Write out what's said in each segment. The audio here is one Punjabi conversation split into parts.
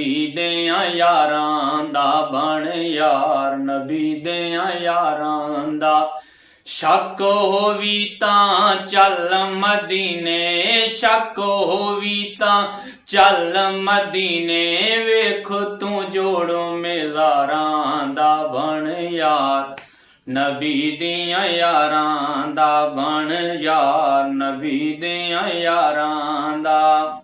ਨਬੀ ਦਿਆਂ ਯਾਰਾਂ ਦਾ ਬਣ ਯਾਰ, ਨਬੀ ਦਿਆਂ ਯਾਰਾਂ ਦਾ। ਸ਼ੱਕ ਹੋਵੀ ਤਾਂ ਚੱਲ ਮਦੀਨੇ, ਸ਼ੱਕ ਹੋਵੀ ਤਾਂ ਚੱਲ ਮਦੀਨੇ, ਵੇਖ ਤੂੰ ਜੋੜੋ ਮੇਜ਼ਾਰਾਂ ਦਾ ਬਣ ਯਾਰ, ਨਬੀ ਦੀਆਂ ਯਾਰਾਂ ਦਾ ਬਣ ਯਾਰ, ਨਬੀ ਦੀਆਂ ਯਾਰਾਂ ਦਾ।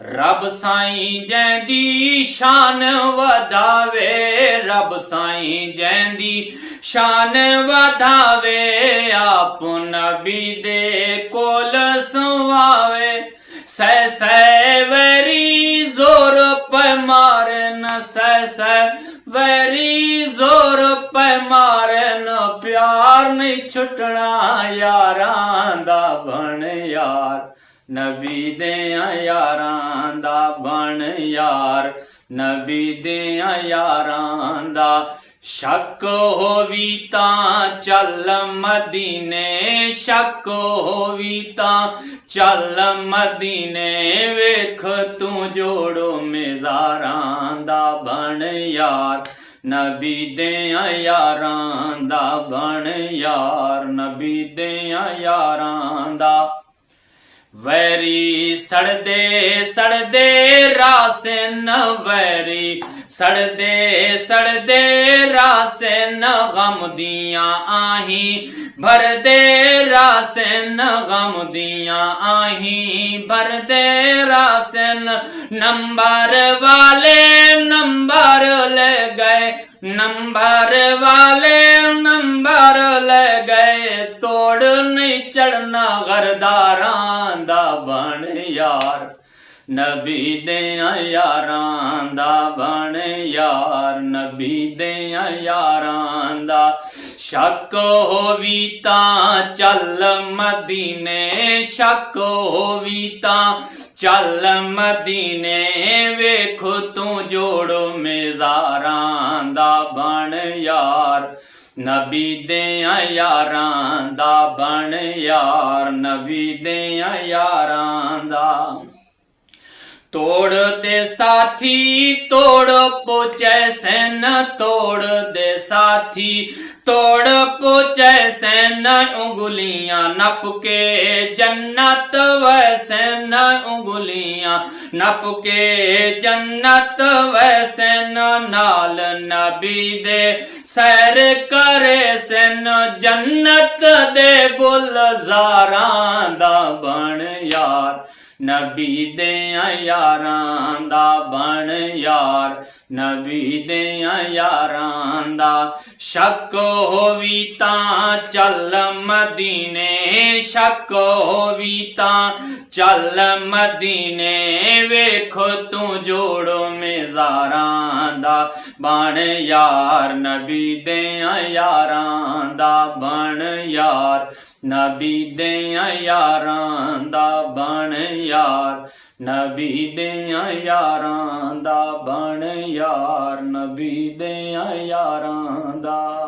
ਰੱਬ ਸਾਈਂ ਜੈਂਦੀ ਸ਼ਾਨ ਵਧਾਵੇ, ਰੱਬ ਸਾਈਂ ਜੈਂਦੀ ਸ਼ਾਨ ਵਧਾਵੇ, ਆਪ ਨਬੀ ਦੇ ਕੋਲ ਸੁਆਵੇ। ਸੈ ਸੈ ਵੈਰੀ ਜ਼ੋਰ ਪੈ ਮਾਰਨ, ਸੈ ਸੈ ਵੈਰੀ ਜ਼ੋਰ ਪੈ ਮਾਰਨ, ਪਿਆਰ ਨਹੀਂ ਛੁੱਟਣਾ ਯਾਰਾਂ ਦਾ ਬਣ ਯਾਰ, ਨਬੀ ਦਿਆਂ ਯਾਰਾਂ ਦਾ ਬਣ ਯਾਰ, ਨਬੀ ਦਿਆਂ ਯਾਰਾਂ ਦਾ। ਸ਼ੱਕ ਹੋਵੀ ਤਾਂ ਚੱਲ ਮਦੀਨੇ, ਸ਼ੱਕ ਹੋਵੀ ਤਾਂ ਚੱਲ ਮਦੀਨੇ, ਵੇਖ ਤੂੰ ਜੋੜੋ ਮੇਜ਼ਾਰਾਂ ਦਾ ਬਣ ਯਾਰ, ਨਬੀ ਦਿਆਂ ਯਾਰਾਂ ਦਾ ਬਣ ਯਾਰ, ਨਬੀ ਦਿਆਂ ਯਾਰਾਂ ਦਾ। ਵੈਰੀ ਸੜਦੇ ਸੜਦੇ ਰਾਸਨ, ਵੈਰੀ ਸੜਦੇ ਸੜਦੇ ਰਾਸਨ, ਗਮ ਦੀਆਂ ਆਹੀਂ ਭਰਦੇ ਰਾਸਨ, ਗਮ ਦੀਆਂ ਆਹੀਂ ਭਰਦੇ ਰਾਸਨ। ਨੰਬਰ ਵਾਲੇ ਨੰਬਰ ਲੈ ਗਏ, ਨੰਬਰ ਵਾਲੇ ਨੰਬਰ ਲੈ ਗਏ, ਤੋੜ ਨਹੀਂ ਚੜਨਾ ਗਰਦਾਰਾਂ ਦਾ ਬਣ ਯਾਰ, ਨਬੀ ਦਿਆਂ ਯਾਰਾਂ ਦਾ ਬਣ ਯਾਰ, ਨਬੀ ਦਿਆਂ ਯਾਰਾਂ ਦਾ। ਸ਼ੱਕ ਹੋਵੀ ਤਾਂ ਚੱਲ ਮਦੀਨੇ, ਸ਼ੱਕ ਹੋਵੀ ਤਾਂ ਚੱਲ ਮਦੀਨੇ, ਵੇਖ ਤੂੰ ਜੋੜੋ ਮੇਜ਼ਾਰਾਂ ਦਾ ਬਣ ਯਾਰ, ਨਬੀ ਦਿਆਂ ਯਾਰਾਂ ਦਾ ਬਣ ਯਾਰ, ਨਬੀ ਦਿਆਂ ਯਾਰਾਂ ਦਾ। ਤੋੜ ਦੇ ਸਾਥੀ ਤੋੜ ਪੋਚੈ ਸੈਨ, ਤੋੜ ਦੇ ਸਾਥੀ ਤੋੜ ਪੋਚੈ ਸੈਨ, ਉਂਗਲੀਆਂ ਨੱਪ ਕੇ ਜੰਨਤ ਵੈਸੈਨ, ਉਂਗਲੀਆਂ ਨੱਪ ਕੇ ਜੰਨਤ ਵੈਸੈਨ। ਨਾਲ ਨਬੀ ਦੇ ਸੈਰ ਕਰੇ ਸੈਨ, ਜੰਨਤ ਦੇ ਗੁਲਜ਼ਾਰਾਂ ਦਾ ਬਣ ਯਾਰ, ਨਬੀ ਦਿਆਂ ਯਾਰਾਂ ਦਾ ਬਣ ਯਾਰ, ਨਬੀ ਦਿਆਂ ਯਾਰਾਂ ਦਾ। ਸ਼ੱਕ ਹੋਵੀ ਤਾਂ ਚੱਲ ਮਦੀਨੇ, ਸ਼ੱਕ ਹੋਵੀ ਤਾਂ ਚੱਲ ਮਦੀਨੇ, ਵੇਖ ਤੂੰ ਜੋੜੋ ਮੇਜ਼ਾਰਾਂ ਦਾ ਬਣ ਯਾਰ, ਨਬੀ ਦਿਆਂ ਯਾਰਾਂ ਦਾ ਬਣ ਯਾਰ, ਨਬੀ ਦਿਆਂ ਯਾਰਾਂ ਦਾ ਬਣ ਯਾਰ, ਨਬੀ ਦਿਆਂ ਯਾਰਾਂ ਦਾ ਬਣ ਯਾਰ, ਨਬੀ ਦਿਆਂ ਯਾਰਾਂ ਦਾ।